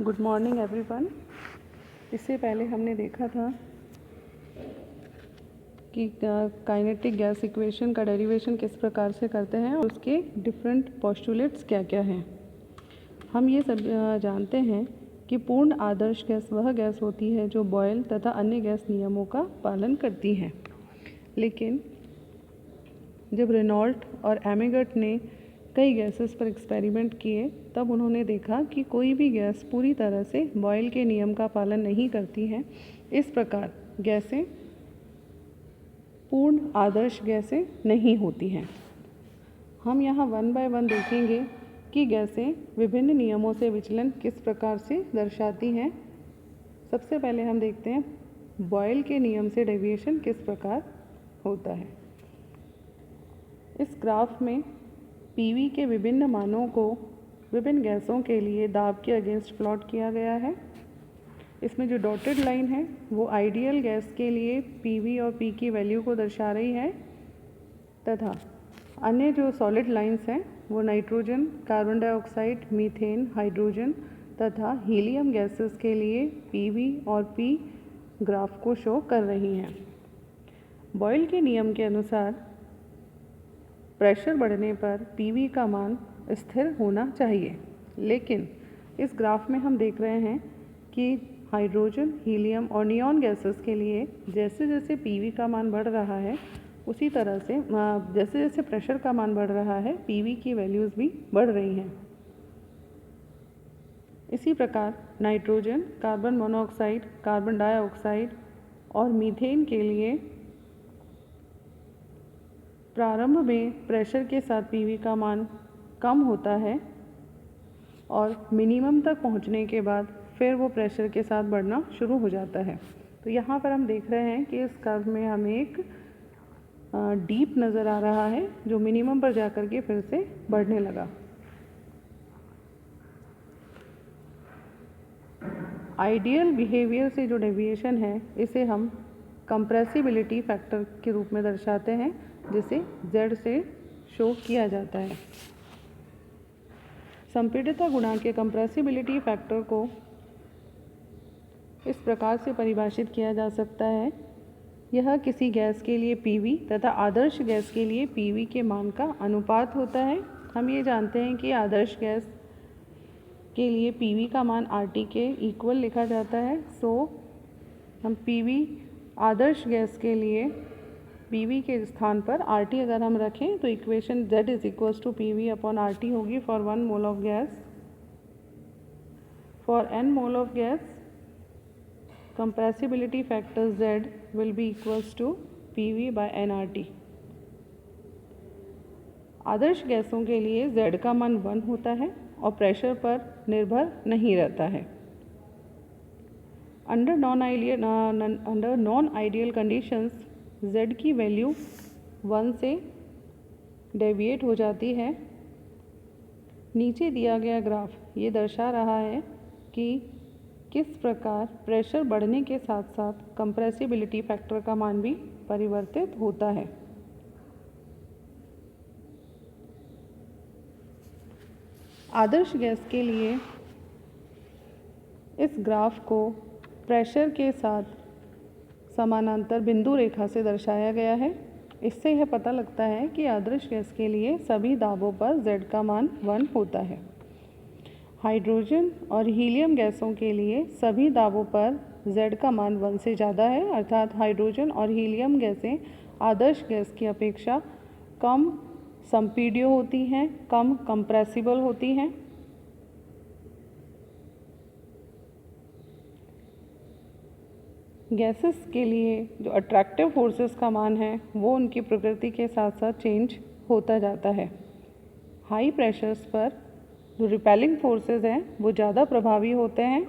Good morning everyone. इससे पहले हमने देखा था कि काइनेटिक गैस इक्वेशन का डेरिवेशन किस प्रकार से करते हैं और उसके डिफरेंट पोस्टुलेट्स क्या क्या हैं। हम ये सब जानते हैं कि पूर्ण आदर्श गैस वह गैस होती है जो बॉयल तथा अन्य गैस नियमों का पालन करती है। लेकिन जब रेनॉल्ट और एमिगट ने कई गैसेस पर एक्सपेरिमेंट किए तब उन्होंने देखा कि कोई भी गैस पूरी तरह से बॉयल के नियम का पालन नहीं करती है। इस प्रकार गैसें पूर्ण आदर्श गैसें नहीं होती हैं। हम यहाँ वन बाय वन देखेंगे कि गैसें विभिन्न नियमों से विचलन किस प्रकार से दर्शाती हैं। सबसे पहले हम देखते हैं बॉयल के नियम से डेविएशन किस प्रकार होता है। इस ग्राफ में पीवी के विभिन्न मानों को विभिन्न गैसों के लिए दाब के अगेंस्ट प्लॉट किया गया है। इसमें जो डॉटेड लाइन है वो आइडियल गैस के लिए पीवी और पी की वैल्यू को दर्शा रही है तथा अन्य जो सॉलिड लाइंस हैं वो nitrogen, carbon dioxide, methane, hydrogen तथा हीलियम गैसेस के लिए पीवी और पी ग्राफ को शो कर रही हैं। बॉयल के नियम के अनुसार प्रेशर बढ़ने पर पीवी का मान स्थिर होना चाहिए, लेकिन इस ग्राफ में हम देख रहे हैं कि हाइड्रोजन, हीलियम और नियॉन गैसेस के लिए जैसे जैसे पीवी का मान बढ़ रहा है उसी तरह से जैसे जैसे प्रेशर का मान बढ़ रहा है पीवी की वैल्यूज़ भी बढ़ रही हैं। इसी प्रकार nitrogen, carbon monoxide, carbon dioxide और मीथेन के लिए प्रारंभ में प्रेशर के साथ पीवी का मान कम होता है और मिनिमम तक पहुंचने के बाद फिर वो प्रेशर के साथ बढ़ना शुरू हो जाता है। तो यहाँ पर हम देख रहे हैं कि इस कर्व में हमें एक डीप नज़र आ रहा है जो मिनिमम पर जाकर के फिर से बढ़ने लगा। आइडियल बिहेवियर से जो डेविएशन है इसे हम कंप्रेसिबिलिटी फैक्टर के रूप में दर्शाते हैं, जिसे Z से शो किया जाता है। संपीड़ितता गुणांक के कंप्रेसिबिलिटी फैक्टर को इस प्रकार से परिभाषित किया जा सकता है। यह किसी गैस के लिए पीवी तथा आदर्श गैस के लिए पीवी के मान का अनुपात होता है। हम ये जानते हैं कि आदर्श गैस के लिए पीवी का मान RT के इक्वल लिखा जाता है। सो हम पीवी आदर्श गैस के लिए पीवी के स्थान पर RT अगर हम रखें तो equation Z is equals to PV upon RT होगी for 1 mole of gas. For n mole of gas compressibility factor Z will be equals to PV by nRT। आदर्श गैसों के लिए Z का मान 1 होता है और प्रेशर पर निर्भर नहीं रहता है। Under non ideal conditions Z की वैल्यू 1 से डेविएट हो जाती है। नीचे दिया गया ग्राफ ये दर्शा रहा है कि किस प्रकार प्रेशर बढ़ने के साथ साथ कंप्रेसिबिलिटी फैक्टर का मान भी परिवर्तित होता है। आदर्श गैस के लिए इस ग्राफ को प्रेशर के साथ समानांतर बिंदु रेखा से दर्शाया गया है। इससे यह पता लगता है कि आदर्श गैस के लिए सभी दाबों पर Z का मान 1 होता है। हाइड्रोजन और हीलियम गैसों के लिए सभी दाबों पर Z का मान 1 से ज़्यादा है, अर्थात हाइड्रोजन और हीलियम गैसें आदर्श गैस की अपेक्षा कम संपीड्य होती हैं, कम कंप्रेसिबल होती हैं। गैसेस के लिए जो अट्रैक्टिव फोर्सेस का मान है वो उनकी प्रकृति के साथ साथ चेंज होता जाता है। हाई प्रेशर्स पर जो रिपेलिंग फोर्सेस हैं वो ज़्यादा प्रभावी होते हैं।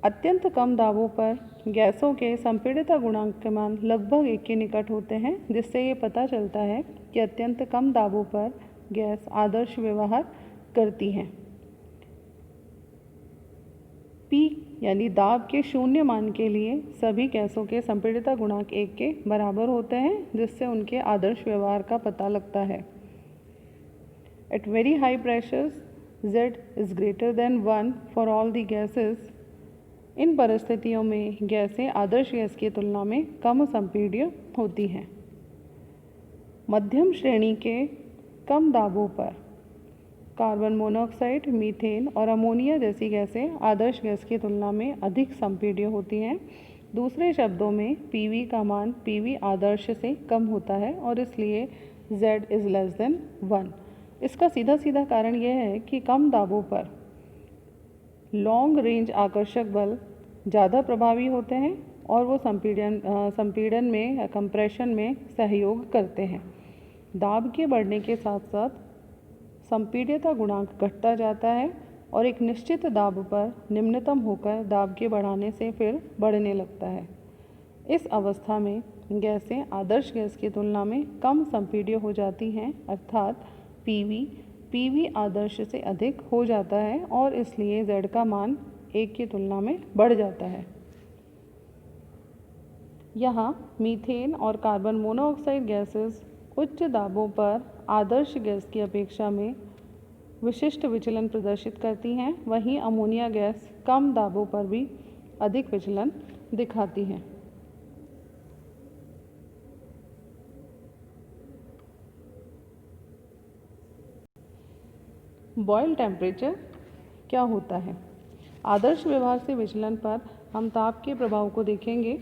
अत्यंत कम दाबों पर गैसों के संपीड़ितता गुणांक के मान लगभग 1 के निकट होते हैं, जिससे ये पता चलता है कि अत्यंत कम दाबों पर गैस आदर्श व्यवहार करती हैं। P यानी दाब के शून्य मान के लिए सभी गैसों के संपीड़ितता गुणांक 1 के बराबर होते हैं, जिससे उनके आदर्श व्यवहार का पता लगता है। At very high pressures, Z is greater than 1 for all the gases. इन परिस्थितियों में गैसें आदर्श गैस की तुलना में कम संपीड्य होती हैं। मध्यम श्रेणी के कम दाबों पर कार्बन मोनोऑक्साइड, मीथेन और अमोनिया जैसी गैसें आदर्श गैस की तुलना में अधिक संपीड्य होती हैं। दूसरे शब्दों में PV का मान PV आदर्श से कम होता है और इसलिए Z इज़ लेस देन 1। इसका सीधा सीधा कारण यह है कि कम दाबों पर लॉन्ग रेंज आकर्षक बल ज़्यादा प्रभावी होते हैं और वो संपीड़न में या कंप्रेशन में सहयोग करते हैं। दाब के बढ़ने के साथ साथ संपीड्यता गुणांक घटता जाता है और एक निश्चित दाब पर निम्नतम होकर दाब के बढ़ाने से फिर बढ़ने लगता है। इस अवस्था में गैसें आदर्श गैस की तुलना में कम संपीड्य हो जाती हैं, अर्थात PV आदर्श से अधिक हो जाता है और इसलिए Z का मान 1 की तुलना में बढ़ जाता है। यहाँ मीथेन और कार्बन मोनोऑक्साइड गैसेस उच्च दाबों पर आदर्श गैस की अपेक्षा में विशिष्ट विचलन प्रदर्शित करती हैं, वहीं अमोनिया गैस कम दाबों पर भी अधिक विचलन दिखाती हैं। बॉयल टेम्परेचर क्या होता है? आदर्श व्यवहार से विचलन पर हम ताप के प्रभाव को देखेंगे।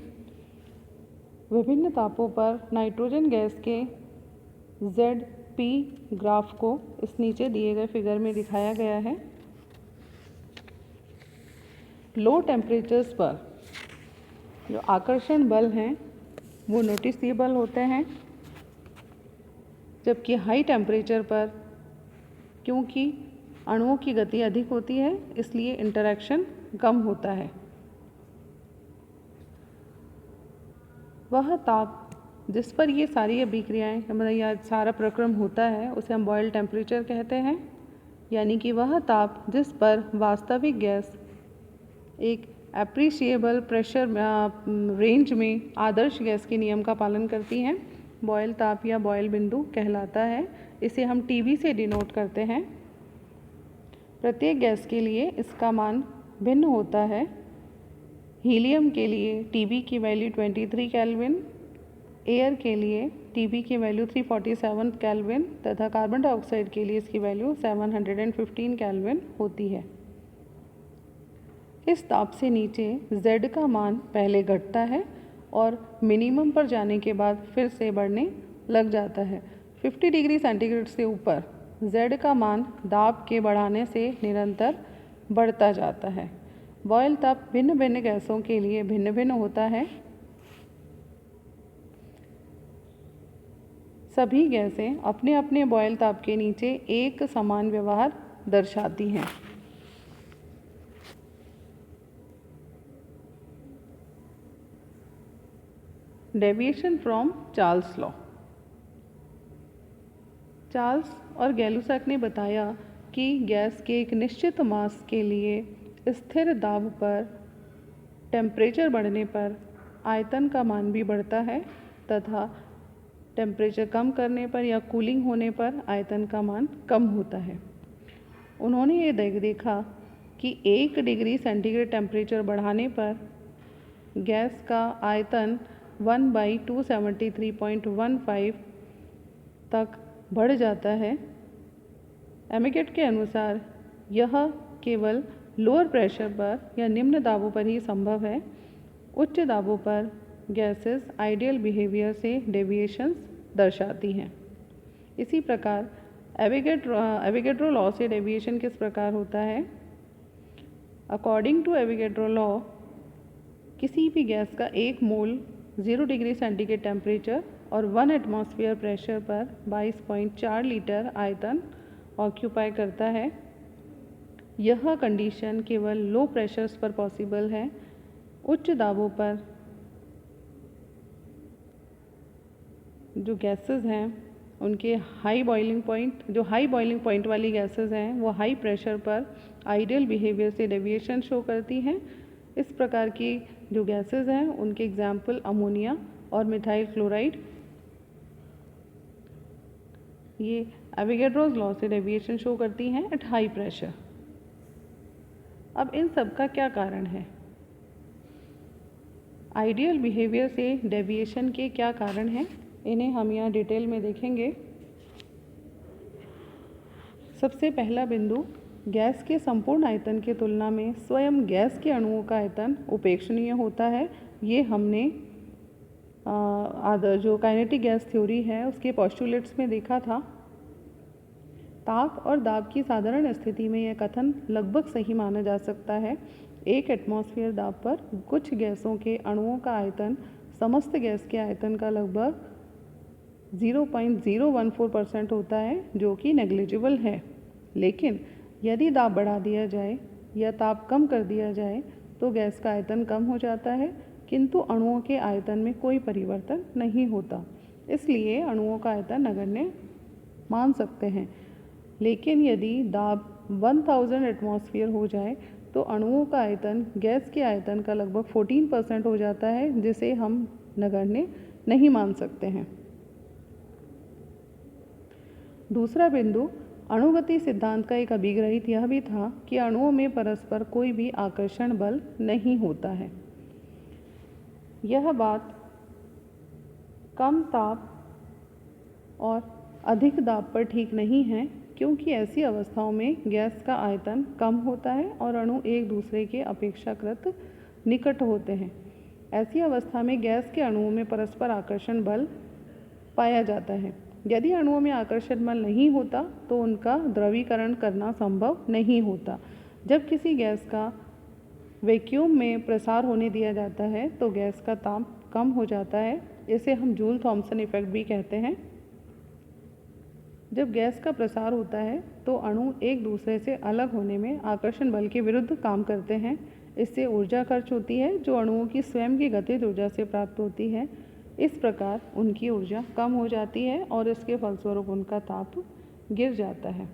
विभिन्न तापों पर नाइट्रोजन गैस के ZP ग्राफ को इस नीचे दिए गए फिगर में दिखाया गया है। लो टेम्परेचर्स पर जो आकर्षण बल हैं वो नोटिसेबल होते हैं, जबकि हाई टेम्परेचर पर क्योंकि अणुओं की गति अधिक होती है इसलिए इंटरैक्शन कम होता है। वह ताप जिस पर ये सारी अभिक्रियाएं मतलब यह सारा प्रक्रम होता है उसे हम बॉयल टेम्परेचर कहते हैं, यानी कि वह ताप जिस पर वास्तविक गैस एक एप्रिशिएबल प्रेशर रेंज में आदर्श गैस के नियम का पालन करती हैं, बॉयल ताप या बॉयल बिंदु कहलाता है। इसे हम TB से डिनोट करते हैं। प्रत्येक गैस के लिए इसका मान भिन्न होता है। हीलियम के लिए TB की वैल्यू 23 केल्विन, एयर के लिए TB की वैल्यू 347 केल्विन तथा कार्बन डाइऑक्साइड के लिए इसकी वैल्यू 715 केल्विन होती है। इस ताप से नीचे Z का मान पहले घटता है और मिनिमम पर जाने के बाद फिर से बढ़ने लग जाता है। 50 डिग्री सेंटीग्रेड से ऊपर Z का मान दाब के बढ़ाने से निरंतर बढ़ता जाता है। बॉयल ताप भिन्न भिन्न गैसों के लिए भिन्न भिन्न होता है। सभी गैसें अपने अपने बॉयल ताप के नीचे एक समान व्यवहार दर्शाती हैं। Deviation from Charles law. Charles और गैलुसैक ने बताया कि गैस के एक निश्चित मास के लिए स्थिर दाब पर टेम्परेचर बढ़ने पर आयतन का मान भी बढ़ता है तथा टेम्परेचर कम करने पर या कूलिंग होने पर आयतन का मान कम होता है। उन्होंने ये देखा कि 1 डिग्री सेंटीग्रेड टेम्परेचर बढ़ाने पर गैस का आयतन 1/273.15 तक बढ़ जाता है। एमिगेट के अनुसार यह केवल लोअर प्रेशर पर या निम्न दाबों पर ही संभव है। उच्च दाबों पर गैसेस आइडियल बिहेवियर से डेविएशंस दर्शाती हैं। इसी प्रकार एविगेड्रो लॉ से डेविएशन किस प्रकार होता है? अकॉर्डिंग टू एविगेड्रो लॉ किसी भी गैस का 1 मोल 0 डिग्री सेंटीग्रेड टेम्परेचर और 1 एटमॉस्फेयर प्रेशर पर 22.4 लीटर आयतन ऑक्यूपाई करता है। यह कंडीशन केवल लो प्रेशर्स पर पॉसिबल है। उच्च दाबों पर जो गैसेस हैं उनके हाई बॉइलिंग पॉइंट वाली गैसेस हैं वो हाई प्रेशर पर आइडियल बिहेवियर से डेविएशन शो करती हैं। इस प्रकार की जो गैसेस हैं उनके एग्जाम्पल अमोनिया और मिथाइल क्लोराइड। ये एवोगैड्रोस लॉ से डेविएशन शो करती हैं एट हाई प्रेशर। अब इन सब का क्या कारण है? आइडियल बिहेवियर से डेविएशन के क्या कारण हैं, इन्हें हम यहाँ डिटेल में देखेंगे। सबसे पहला बिंदु, गैस के संपूर्ण आयतन की तुलना में स्वयं गैस के अणुओं का आयतन उपेक्षणीय होता है। ये हमने जो काइनेटिक गैस थ्योरी है उसके पोस्टुलेट्स में देखा था। ताप और दाब की साधारण स्थिति में यह कथन लगभग सही माना जा सकता है। एक एटमॉस्फेयर दाब पर कुछ गैसों के अणुओं का आयतन समस्त गैस के आयतन का लगभग 0.014% होता है, जो कि नेग्लिजिबल है। लेकिन यदि दाब बढ़ा दिया जाए या ताप कम कर दिया जाए तो गैस का आयतन कम हो जाता है, किंतु अणुओं के आयतन में कोई परिवर्तन नहीं होता। इसलिए अणुओं का आयतन नगण्य मान सकते हैं। लेकिन यदि दाब 1000 एटमॉस्फेयर हो जाए तो अणुओं का आयतन गैस के आयतन का लगभग 14% हो जाता है, जिसे हम नगण्य नहीं मान सकते हैं। दूसरा बिंदु, अणुगति सिद्धांत का एक अभिग्रहित यह भी था कि अणुओं में परस्पर कोई भी आकर्षण बल नहीं होता है। यह बात कम ताप और अधिक दाब पर ठीक नहीं है, क्योंकि ऐसी अवस्थाओं में गैस का आयतन कम होता है और अणु एक दूसरे के अपेक्षाकृत निकट होते हैं। ऐसी अवस्था में गैस के अणुओं में परस्पर आकर्षण बल पाया जाता है। यदि अणुओं में आकर्षण बल नहीं होता तो उनका द्रवीकरण करना संभव नहीं होता। जब किसी गैस का वैक्यूम में प्रसार होने दिया जाता है तो गैस का ताप कम हो जाता है। इसे हम जूल थॉम्सन इफेक्ट भी कहते हैं। जब गैस का प्रसार होता है तो अणु एक दूसरे से अलग होने में आकर्षण बल के विरुद्ध काम करते हैं। इससे ऊर्जा खर्च होती है जो अणुओं की स्वयं की गतिज ऊर्जा से प्राप्त होती है। इस प्रकार उनकी ऊर्जा कम हो जाती है और इसके फलस्वरूप उनका ताप गिर जाता है।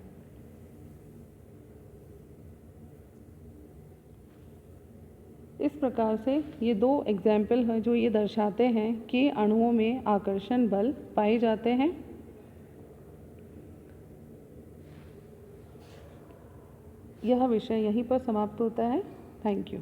इस प्रकार से ये दो एग्जाम्पल हैं जो ये दर्शाते हैं कि अणुओं में आकर्षण बल पाए जाते हैं। यह विषय यहीं पर समाप्त होता है। Thank you.